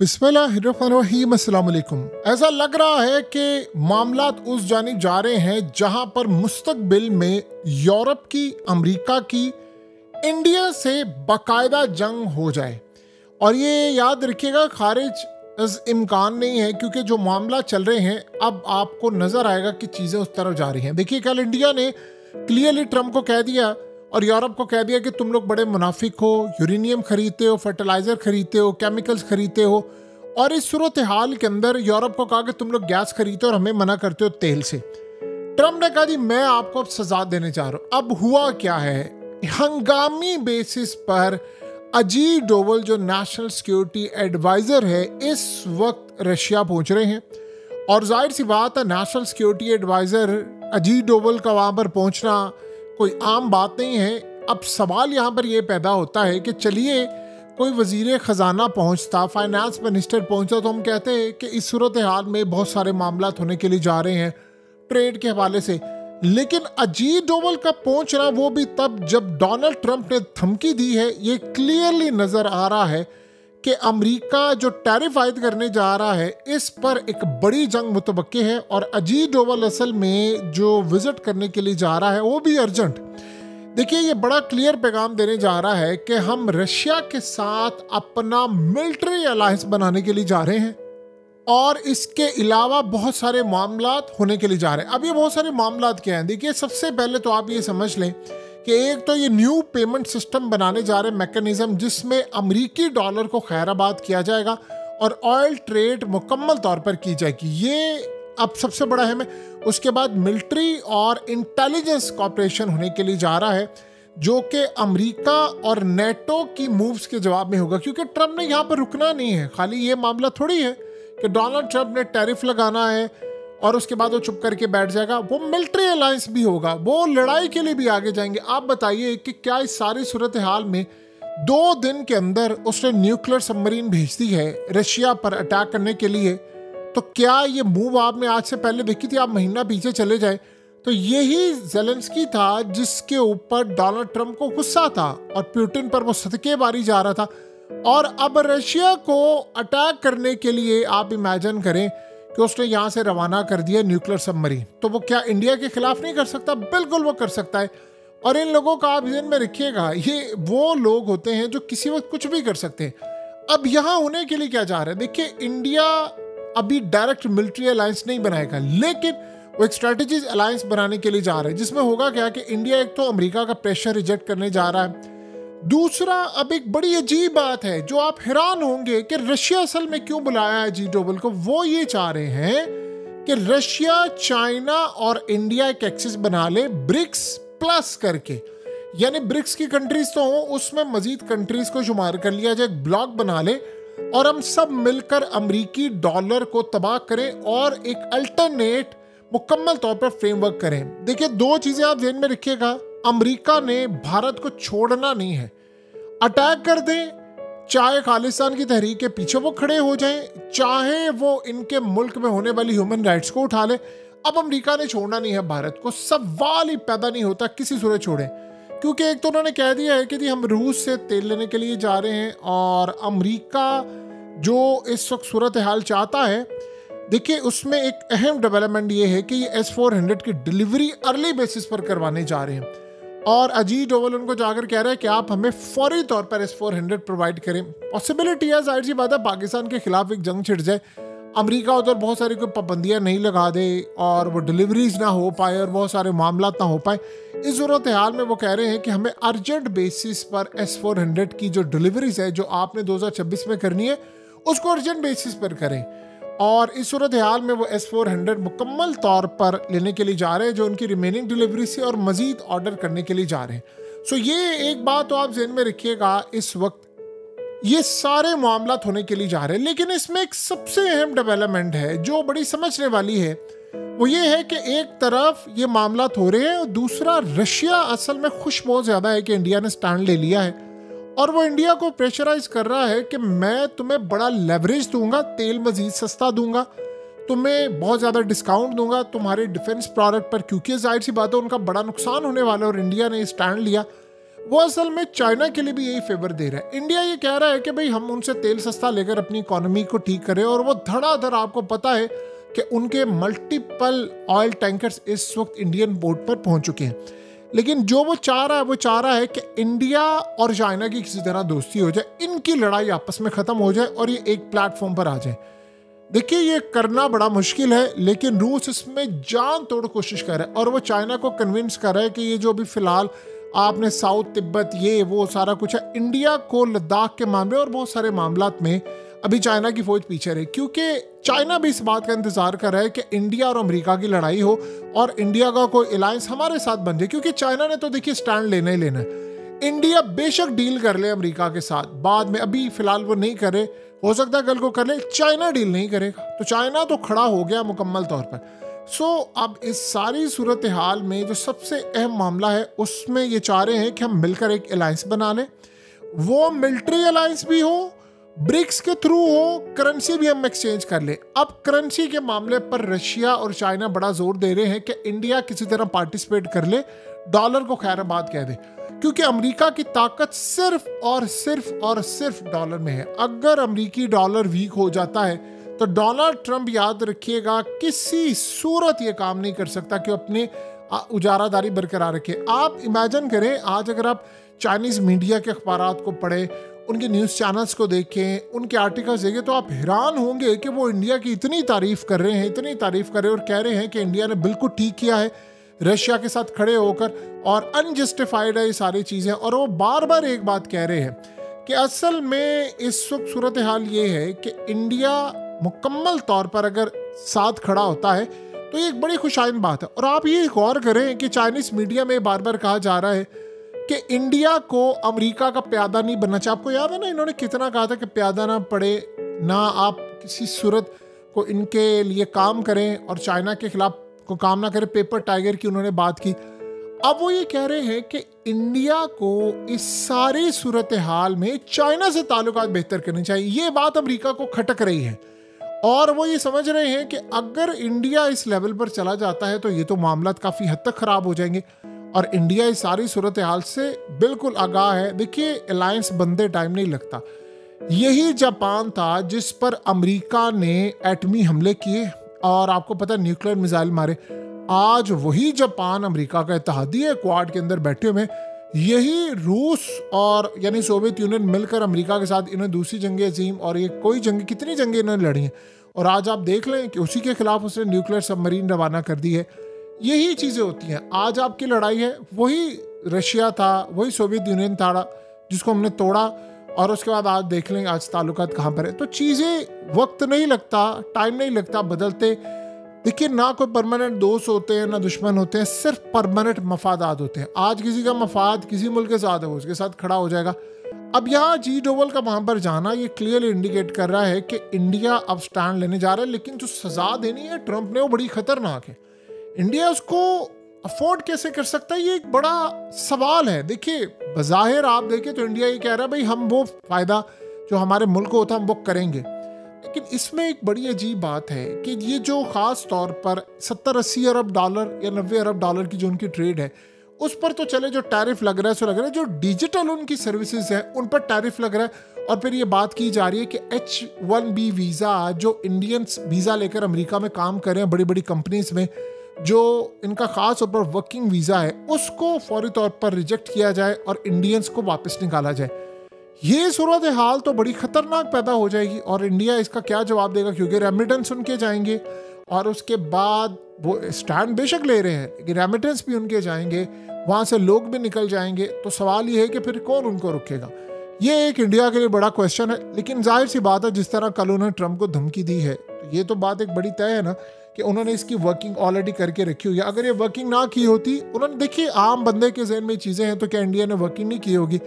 बिस्मिल्लाहिर्रहमानिर्रहीम, अस्सलाम वालेकुम। ऐसा लग रहा है कि मामलात उस जानिब जा रहे हैं जहां पर मुस्तकबिल में यूरोप की, अमेरिका की, इंडिया से बाकायदा जंग हो जाए। और ये याद रखिएगा, खारिज इम्कान नहीं है, क्योंकि जो मामला चल रहे हैं अब आपको नज़र आएगा कि चीज़ें उस तरफ जा रही हैं। देखिए, कल इंडिया ने क्लियरली ट्रंप को कह दिया और यूरोप को कह दिया कि तुम लोग बड़े मुनाफिक हो, यूरेनियम खरीदते हो, फर्टिलाइज़र खरीदते हो, केमिकल्स खरीदते हो। और इस सूरत हाल के अंदर यूरोप को कहा कि तुम लोग गैस खरीदते हो और हमें मना करते हो तेल से। ट्रंप ने कहा जी मैं आपको अब सजा देने जा रहा हूँ। अब हुआ क्या है, हंगामी बेसिस पर अजीत डोवल जो नेशनल सिक्योरिटी एडवाइज़र है इस वक्त रशिया पहुँच रहे हैं। और जाहिर सी बात है, national security adviser Ajit Doval का वहाँ पर पहुँचना कोई आम बात नहीं है। अब सवाल यहाँ पर यह पैदा होता है कि चलिए कोई वजीर ख़जाना पहुँचता, फाइनेंस मिनिस्टर पहुँचता, तो हम कहते हैं कि इस सूरत हाल में बहुत सारे मामला होने के लिए जा रहे हैं ट्रेड के हवाले से। लेकिन अजीत डोवल का पहुँचना वो भी तब जब डोनाल्ड ट्रंप ने धमकी दी है। ये क्लियरली नज़र आ रहा है कि अमेरिका जो टैरिफ आयद करने जा रहा है इस पर एक बड़ी जंग मुतवक्के है। और अजीत डोवल असल में जो विजिट करने के लिए जा रहा है वो भी अर्जेंट। देखिए, ये बड़ा क्लियर पैगाम देने जा रहा है कि हम रशिया के साथ अपना मिलिट्री अलायंस बनाने के लिए जा रहे हैं और इसके अलावा बहुत सारे मामलात होने के लिए जा रहे हैं। अब ये बहुत सारे मामलात क्या हैं? देखिए, सबसे पहले तो आप ये समझ लें कि एक तो ये न्यू पेमेंट सिस्टम बनाने जा रहे मैकेनिज्म, जिसमें अमरीकी डॉलर को खैराबाद किया जाएगा और ऑयल ट्रेड मुकम्मल तौर पर की जाएगी। ये अब सबसे बड़ा है। उसके बाद मिलिट्री और इंटेलिजेंस कॉपरेशन होने के लिए जा रहा है, जो कि अमेरिका और नेटो की मूव्स के जवाब में होगा। क्योंकि ट्रंप ने यहाँ पर रुकना नहीं है। खाली ये मामला थोड़ी है कि डोनाल्ड ट्रंप ने टैरिफ लगाना है और उसके बाद वो चुप करके बैठ जाएगा। वो मिलिट्री अलायंस भी होगा, वो लड़ाई के लिए भी आगे जाएंगे। आप बताइए कि क्या इस सारी सूरत हाल में 2 दिन के अंदर उसने न्यूक्लियर सबमरीन भेज दी है रशिया पर अटैक करने के लिए। तो क्या ये मूव आपने आज से पहले देखी थी? आप महीना पीछे चले जाए तो यही ज़ेलेंस्की था जिसके ऊपर डोनाल्ड ट्रंप को गुस्सा था और पुतिन पर वो सदकेबारी जा रहा था। और अब रशिया को अटैक करने के लिए आप इमेजिन करें कि उसने यहाँ से रवाना कर दिया न्यूक्लियर सबमरीन। तो वो क्या इंडिया के खिलाफ नहीं कर सकता? बिल्कुल वो कर सकता है। और इन लोगों का आप ध्यान में रखिएगा, ये वो लोग होते हैं जो किसी वक्त कुछ भी कर सकते हैं। अब यहाँ होने के लिए क्या जा रहा है? देखिए, इंडिया अभी डायरेक्ट मिलिट्री अलायंस नहीं बनाएगा, लेकिन वो एक स्ट्रेटेजिक अलायंस बनाने के लिए जा रहा है, जिसमें होगा क्या कि इंडिया एक तो अमेरिका का प्रेशर रिजेक्ट करने जा रहा है। दूसरा, अब एक बड़ी अजीब बात है जो आप हैरान होंगे कि रशिया असल में क्यों बुलाया है अजीत डोवल को। वो ये चाह रहे हैं कि रशिया, चाइना और इंडिया एक एक्सिस बना ले ब्रिक्स प्लस करके। यानी ब्रिक्स की कंट्रीज तो हो, उसमें मजीद कंट्रीज को शुमार कर लिया जाए, एक ब्लॉक बना ले और हम सब मिलकर अमरीकी डॉलर को तबाह करें और एक अल्टरनेट मुकम्मल तौर पर फ्रेमवर्क करें। देखिए, 2 चीजें आप ध्यान में रखिएगा। अमेरिका ने भारत को छोड़ना नहीं है। अटैक कर दें, चाहे खालिस्तान की तहरीक के पीछे वो खड़े हो जाएं, चाहे वो इनके मुल्क में होने वाली ह्यूमन राइट्स को उठा ले। अब अमेरिका ने छोड़ना नहीं है भारत को। सवाल ही पैदा नहीं होता किसी सूरत छोड़ें, क्योंकि एक तो उन्होंने कह दिया है कि जी हम रूस से तेल लेने के लिए जा रहे हैं और अमेरिका जो इस वक्त सूरत हाल चाहता है, देखिए उसमें एक अहम डेवलपमेंट ये है कि ये S-400 की डिलीवरी अर्ली बेसिस पर करवाने जा रहे हैं। और अजीत डोवल उनको जाकर कह रहा है कि आप हमें फौरी तौर पर S-400 प्रोवाइड करें। पॉसिबिलिटी है, जाहिर सी बात है, पाकिस्तान के खिलाफ एक जंग छिड़ जाए, अमेरिका उधर बहुत सारी कोई पाबंदियां नहीं लगा दे और वो डिलीवरीज ना हो पाए और बहुत सारे मामला ना हो पाए। इस सूरत हाल में वो कह रहे हैं कि हमें अर्जेंट बेसिस पर S-400 की जो डिलीवरीज है जो आपने 2026 में करनी है उसको अर्जेंट बेसिस पर करें। और इस सूरत हाल में वो S-400 मुकम्मल तौर पर लेने के लिए जा रहे हैं जो उनकी रिमेनिंग डिलीवरी से, और मजीद ऑर्डर करने के लिए जा रहे हैं। सो ये एक बात तो आप ज़हन में रखिएगा, इस वक्त ये सारे मामला होने के लिए जा रहे हैं। लेकिन इसमें एक सबसे अहम डेवलपमेंट है जो बड़ी समझने वाली है। वो ये है कि एक तरफ ये मामला हो रहे हैं और दूसरा रशिया असल में खुश बहुत ज़्यादा है कि इंडिया ने स्टैंड ले लिया है और वो इंडिया को प्रेशराइज कर रहा है कि मैं तुम्हें बड़ा लेवरेज दूंगा, तेल मजीद सस्ता दूंगा, तुम्हें बहुत ज़्यादा डिस्काउंट दूंगा तुम्हारे डिफेंस प्रोडक्ट पर, क्योंकि जाहिर सी बात है उनका बड़ा नुकसान होने वाला है और इंडिया ने स्टैंड लिया। वो असल में चाइना के लिए भी यही फेवर दे रहा है। इंडिया ये कह रहा है कि भाई हम उनसे तेल सस्ता लेकर अपनी इकोनॉमी को ठीक करें, और वो धड़ाधड़, आपको पता है कि उनके मल्टीपल ऑयल टैंकर्स इस वक्त इंडियन पोर्ट पर पहुंच चुके हैं। लेकिन जो वो चाह रहा है कि इंडिया और चाइना की किसी तरह दोस्ती हो जाए, इनकी लड़ाई आपस में खत्म हो जाए और ये एक प्लेटफॉर्म पर आ जाए। देखिए ये करना बड़ा मुश्किल है, लेकिन रूस इसमें जान तोड़ कोशिश कर रहा है और वो चाइना को कन्विंस कर रहा है कि ये जो भी फिलहाल आपने साउथ तिब्बत ये वो सारा कुछ है, इंडिया को लद्दाख के मामले और बहुत सारे मामलात में अभी चाइना की फौज पीछे रही, क्योंकि चाइना भी इस बात का इंतजार कर रहा है कि इंडिया और अमेरिका की लड़ाई हो और इंडिया का कोई अलायंस हमारे साथ बन जाए, क्योंकि चाइना ने तो देखिए स्टैंड लेना ही लेना है। इंडिया बेशक डील कर ले अमेरिका के साथ बाद में, अभी फिलहाल वो नहीं करे, हो सकता है कल को कर ले, चाइना डील नहीं करेगा, तो चाइना तो खड़ा हो गया मुकम्मल तौर पर। अब इस सारी सूरत हाल में जो सबसे अहम मामला है उसमें ये चाह रहे हैं कि हम मिलकर एक अलायंस बना लें, वो मिलिट्री अलायंस भी हो, ब्रिक्स के थ्रू हो, करेंसी भी हम एक्सचेंज कर ले। अब करेंसी के मामले पर रशिया और चाइना बड़ा जोर दे रहे हैं कि इंडिया किसी तरह पार्टिसिपेट कर ले, डॉलर को खैराबाद कह दे, क्योंकि अमेरिका की ताकत सिर्फ और सिर्फ डॉलर में है। अगर अमेरिकी डॉलर वीक हो जाता है तो डोनाल्ड ट्रंप, याद रखिएगा, किसी सूरत ये काम नहीं कर सकता कि अपनी उजारादारी बरकरार रखे। आप इमेजिन करें, आज अगर आप चाइनीज़ मीडिया के अखबारात को पढ़ें, उनके न्यूज़ चैनल्स को देखें, उनके आर्टिकल्स देखें, तो आप हैरान होंगे कि वो इंडिया की इतनी तारीफ़ कर रहे हैं और कह रहे हैं कि इंडिया ने बिल्कुल ठीक किया है रशिया के साथ खड़े होकर, और अनजस्टिफाइड है ये सारी चीज़ें। और वो बार बार एक बात कह रहे हैं कि असल में इस वक्त सूरत हाल ये है कि इंडिया मुकम्मल तौर पर अगर साथ खड़ा होता है तो ये एक बड़ी खुशाइन बात है। और आप ये गौर करें कि चाइनीज़ मीडिया में बार बार कहा जा रहा है कि इंडिया को अमेरिका का प्यादा नहीं बनना चाहिए। आपको याद है ना, इन्होंने कितना कहा था कि प्यादा ना पड़े, ना आप किसी सूरत को इनके लिए काम करें और चाइना के खिलाफ को काम ना करें, पेपर टाइगर की उन्होंने बात की। अब वो ये कह रहे हैं कि इंडिया को इस सारी सूरत हाल में चाइना से ताल्लुकात बेहतर करने चाहिए। ये बात अमेरिका को खटक रही है और वो ये समझ रहे हैं कि अगर इंडिया इस लेवल पर चला जाता है तो ये तो मामला काफ़ी हद तक ख़राब हो जाएंगे, और इंडिया इस सारी सूरत हाल से बिल्कुल आगाह है। देखिए अलायंस बनते टाइम नहीं लगता। यही जापान था जिस पर अमेरिका ने एटमी हमले किए और आपको पता है न्यूक्लियर मिसाइल मारे। आज वही जापान अमेरिका का इत्तेहादी है, क्वाड के अंदर बैठे हुए, यही रूस और यानी सोवियत यूनियन मिलकर अमेरिका के साथ इन्होंने दूसरी जंग अजीम और ये कोई जंग, कितनी जंगें इन्होंने लड़ी हैं, और आज आप देख लें कि उसी के खिलाफ उसने न्यूक्लियर सबमरीन रवाना कर दी है। यही चीज़ें होती हैं। आज आपकी लड़ाई है, वही रशिया था, वही सोवियत यूनियन था जिसको हमने तोड़ा, और उसके बाद आज देख लें आज ताल्लुकात कहाँ पर है। तो चीज़ें वक्त नहीं लगता, टाइम नहीं लगता बदलते। देखिए ना कोई परमानेंट दोस्त होते हैं ना दुश्मन होते हैं, सिर्फ परमानेंट मफादात होते हैं। आज किसी का मफाद किसी मुल्क के साथ है, वो उसके साथ खड़ा हो जाएगा। अब यहाँ G20 का वहाँ पर जाना ये क्लियरली इंडिकेट कर रहा है कि इंडिया अब स्टैंड लेने जा रहा है, लेकिन जो सजा देनी है ट्रंप ने वो बड़ी खतरनाक है। इंडिया उसको अफोर्ड कैसे कर सकता है, ये एक बड़ा सवाल है। देखिए बज़ाहिर आप देखें तो इंडिया ये कह रहा है भाई हम वो फ़ायदा जो हमारे मुल्क को होता है हम वो करेंगे, लेकिन इसमें एक बड़ी अजीब बात है कि ये जो ख़ास तौर पर 70-80 अरब डॉलर या 90 अरब डॉलर की जो उनकी ट्रेड है उस पर तो चले जो टैरिफ लग रहा है सो लग रहा है, जो डिजिटल उनकी सर्विसेज है उन पर टैरिफ लग रहा है। और फिर ये बात की जा रही है कि H1B वीज़ा जो इंडियंस वीज़ा लेकर अमेरिका में काम कर रहे हैं बड़ी बड़ी कंपनीज में, जो इनका ख़ास तौर पर वर्किंग वीज़ा है उसको फौरी तौर पर रिजेक्ट किया जाए और इंडियंस को वापस निकाला जाए। ये सूरत हाल तो बड़ी ख़तरनाक पैदा हो जाएगी और इंडिया इसका क्या जवाब देगा, क्योंकि रेमिटेंस उनके जाएंगे और उसके बाद वो स्टैंड बेशक ले रहे हैं लेकिन रेमिटेंस भी उनके जाएंगे, वहाँ से लोग भी निकल जाएंगे। तो सवाल ये है कि फिर कौन उनको रुकेगा। ये एक इंडिया के लिए बड़ा क्वेश्चन है, लेकिन जाहिर सी बात है जिस तरह कल उन्होंने ट्रंप को धमकी दी है तो ये तो बात एक बड़ी तय है ना कि उन्होंने इसकी वर्किंग ऑलरेडी करके रखी हुई है। अगर ये वर्किंग ना की होती, उन्होंने देखिए आम बंदे के जहन में चीज़ें हैं तो क्या इंडिया ने वर्किंग नहीं की होगी।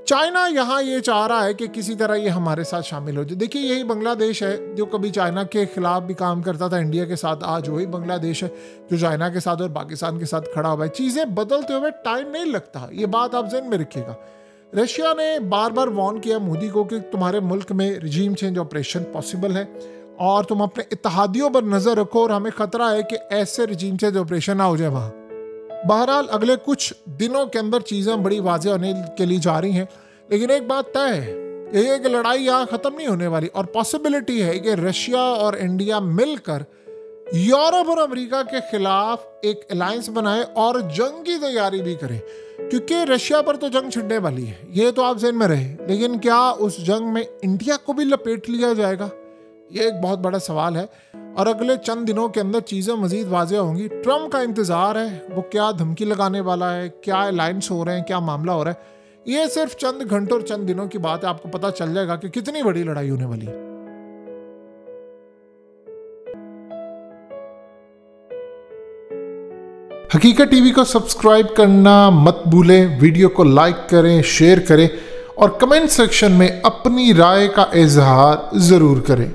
चाइना यहाँ ये चाह रहा है कि किसी तरह ये हमारे साथ शामिल हो जाए। देखिए यही बांग्लादेश है जो कभी चाइना के खिलाफ भी काम करता था इंडिया के साथ, आज वही बांग्लादेश है जो चाइना के साथ और पाकिस्तान के साथ खड़ा हुआ है। चीज़ें बदलते हुए टाइम नहीं लगता, ये बात आप जहन में रखिएगा। रशिया ने बार बार वार्न किया मोदी को कि तुम्हारे मुल्क में रिजीम चेंज ऑपरेशन पॉसिबल है और तुम अपने इत्तेहादियों पर नज़र रखो और हमें खतरा है कि ऐसे रिजीम चेंज ऑपरेशन ना हो जाए वहाँ। बहरहाल अगले कुछ दिनों के अंदर चीज़ें बड़ी वाज़ेह होने के लिए जा रही हैं, लेकिन एक बात तय है, ये कि लड़ाई यहाँ ख़त्म नहीं होने वाली और पॉसिबिलिटी है कि रशिया और इंडिया मिलकर यूरोप और अमेरिका के खिलाफ एक अलायंस बनाए और जंग की तैयारी भी करें, क्योंकि रशिया पर तो जंग छिड़ने वाली है, ये तो आप ज़हन में रहे। लेकिन क्या उस जंग में इंडिया को भी लपेट लिया जाएगा, ये एक बहुत बड़ा सवाल है और अगले चंद दिनों के अंदर चीज़ें मज़ीद वाज़ेह होंगी। ट्रम्प का इंतज़ार है, वो क्या धमकी लगाने वाला है, क्या अलायंस हो रहे हैं, क्या मामला हो रहा है, ये सिर्फ चंद घंटों और चंद दिनों की बात है। आपको पता चल जाएगा कि कितनी बड़ी लड़ाई होने वाली है। हकीकत टीवी को सब्सक्राइब करना मत भूलें, वीडियो को लाइक करें, शेयर करें और कमेंट सेक्शन में अपनी राय का इजहार ज़रूर करें।